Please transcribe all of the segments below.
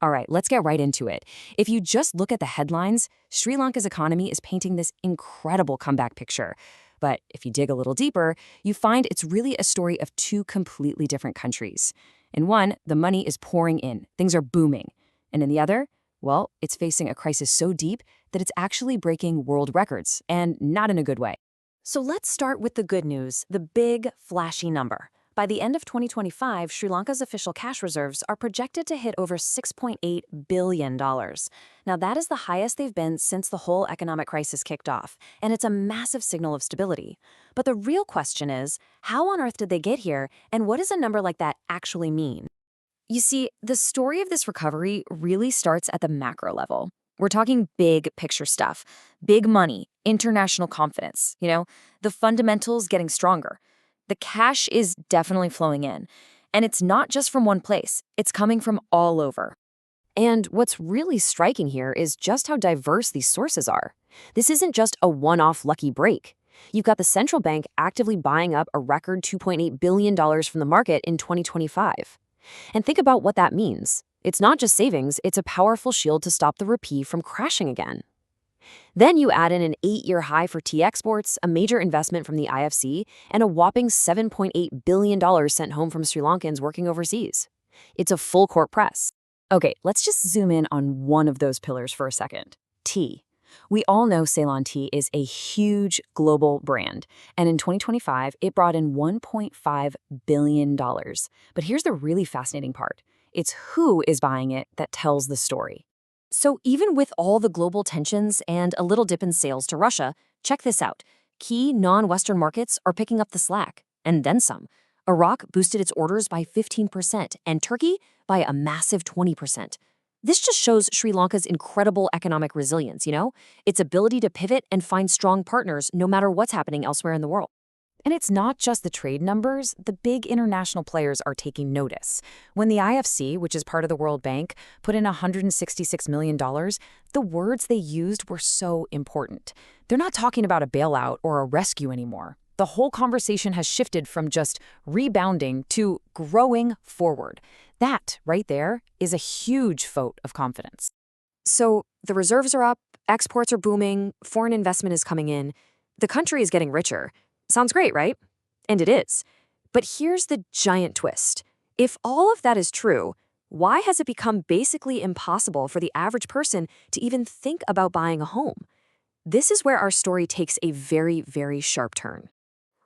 All right, let's get right into it. If you just look at the headlines, Sri Lanka's economy is painting this incredible comeback picture. But if you dig a little deeper, you find it's really a story of two completely different countries. In one, the money is pouring in, things are booming. And in the other, well, it's facing a crisis so deep that it's actually breaking world records, and not in a good way. So let's start with the good news, the big, flashy number. By the end of 2025, Sri Lanka's official cash reserves are projected to hit over $6.8 billion. Now, that is the highest they've been since the whole economic crisis kicked off, and it's a massive signal of stability. But the real question is, how on earth did they get here, and what does a number like that actually mean? You see, the story of this recovery really starts at the macro level. We're talking big picture stuff, big money, international confidence, the fundamentals getting stronger. The cash is definitely flowing in, and it's not just from one place, it's coming from all over. And what's really striking here is just how diverse these sources are. This isn't just a one-off lucky break. You've got the central bank actively buying up a record $2.8 billion from the market in 2025. And think about what that means. It's not just savings, it's a powerful shield to stop the rupee from crashing again. Then you add in an 8-year high for tea exports, a major investment from the IFC, and a whopping $7.8 billion sent home from Sri Lankans working overseas. It's a full court press. Okay, let's just zoom in on one of those pillars for a second. Tea. We all know Ceylon tea is a huge global brand, and in 2025, it brought in $1.5 billion. But here's the really fascinating part. It's who is buying it that tells the story. So even with all the global tensions and a little dip in sales to Russia, check this out. Key non-Western markets are picking up the slack, and then some. Iraq boosted its orders by 15%, and Turkey by a massive 20%. This just shows Sri Lanka's incredible economic resilience, its ability to pivot and find strong partners no matter what's happening elsewhere in the world. And it's not just the trade numbers, the big international players are taking notice. When the IFC, which is part of the World Bank, put in $166 million, the words they used were so important. They're not talking about a bailout or a rescue anymore. The whole conversation has shifted from just rebounding to growing forward. That, right there, is a huge vote of confidence. So the reserves are up, exports are booming, foreign investment is coming in. The country is getting richer. Sounds great, right? And it is. But here's the giant twist. If all of that is true, why has it become basically impossible for the average person to even think about buying a home? This is where our story takes a very, very sharp turn.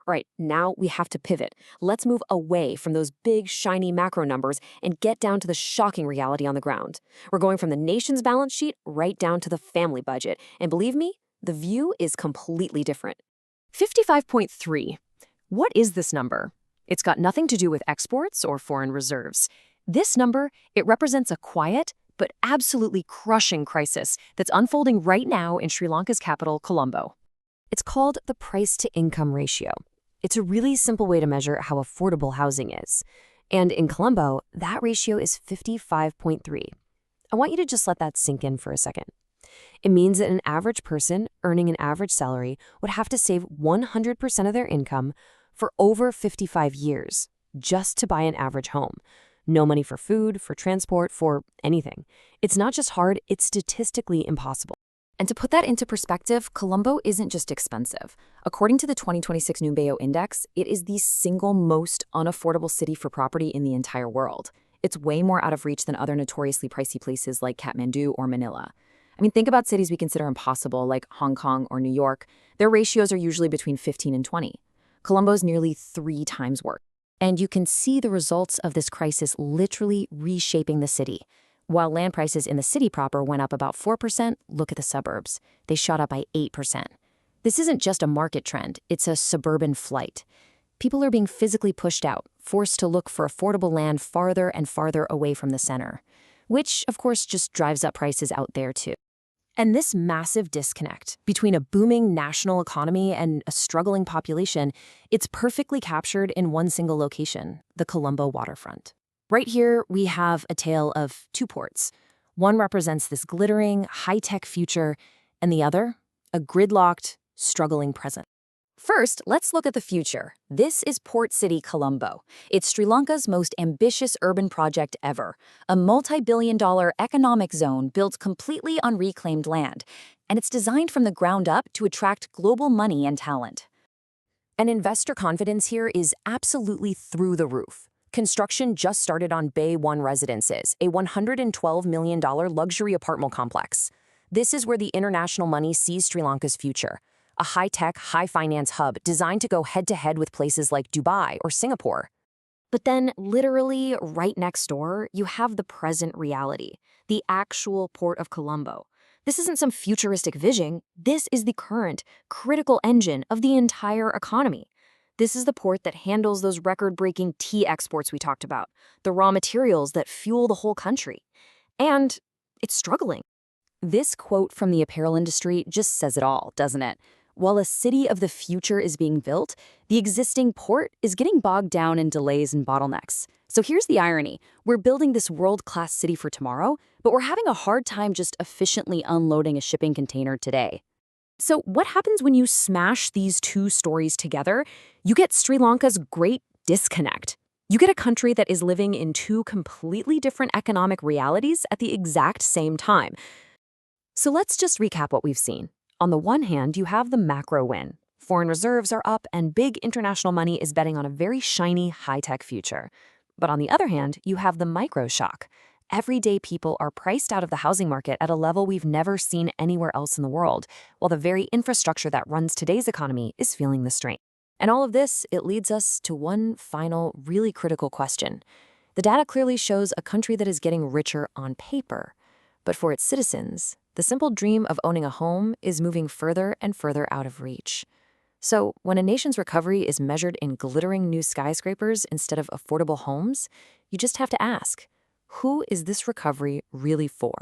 All right, now we have to pivot. Let's move away from those big, shiny macro numbers and get down to the shocking reality on the ground. We're going from the nation's balance sheet right down to the family budget. And believe me, the view is completely different. 55.3. What is this number? It's got nothing to do with exports or foreign reserves. This number, it represents a quiet but absolutely crushing crisis that's unfolding right now in Sri Lanka's capital, Colombo. It's called the price-to-income ratio. It's a really simple way to measure how affordable housing is. And in Colombo, that ratio is 55.3. I want you to just let that sink in for a second. It means that an average person earning an average salary would have to save 100% of their income for over 55 years just to buy an average home. No money for food, for transport, for anything. It's not just hard, it's statistically impossible. And to put that into perspective, Colombo isn't just expensive. According to the 2026 Numbeo index, it is the single most unaffordable city for property in the entire world. It's way more out of reach than other notoriously pricey places like Kathmandu or Manila. I mean, think about cities we consider impossible, like Hong Kong or New York. Their ratios are usually between 15 and 20. Colombo's nearly 3 times worse. And you can see the results of this crisis literally reshaping the city. While land prices in the city proper went up about 4%, look at the suburbs. They shot up by 8%. This isn't just a market trend, it's a suburban flight. People are being physically pushed out, forced to look for affordable land farther and farther away from the center, which, of course, just drives up prices out there too. And this massive disconnect between a booming national economy and a struggling population, it's perfectly captured in one single location, the Colombo waterfront. Right here, we have a tale of 2 ports. One represents this glittering, high-tech future, and the other, a gridlocked, struggling present. First, let's look at the future. This is Port City, Colombo. It's Sri Lanka's most ambitious urban project ever, a multi-billion-dollar economic zone built completely on reclaimed land, and it's designed from the ground up to attract global money and talent. And investor confidence here is absolutely through the roof. Construction just started on Bay 1 Residences, a $112 million luxury apartment complex. This is where the international money sees Sri Lanka's future, a high-tech, high-finance hub designed to go head-to-head with places like Dubai or Singapore. But then, literally right next door, you have the present reality, the actual Port of Colombo. This isn't some futuristic vision. This is the current, critical engine of the entire economy. This is the port that handles those record-breaking tea exports we talked about, the raw materials that fuel the whole country. And it's struggling. This quote from the apparel industry just says it all, doesn't it? While a city of the future is being built, the existing port is getting bogged down in delays and bottlenecks. So here's the irony. We're building this world-class city for tomorrow, but we're having a hard time just efficiently unloading a shipping container today. So what happens when you smash these two stories together? You get Sri Lanka's great disconnect. You get a country that is living in two completely different economic realities at the exact same time. So let's just recap what we've seen. On the one hand, you have the macro win. Foreign reserves are up and big international money is betting on a very shiny, high-tech future. But on the other hand, you have the micro shock. Everyday people are priced out of the housing market at a level we've never seen anywhere else in the world, while the very infrastructure that runs today's economy is feeling the strain. And all of this, it leads us to one final, really critical question. The data clearly shows a country that is getting richer on paper. But for its citizens, the simple dream of owning a home is moving further and further out of reach. So, when a nation's recovery is measured in glittering new skyscrapers instead of affordable homes, you just have to ask, who is this recovery really for?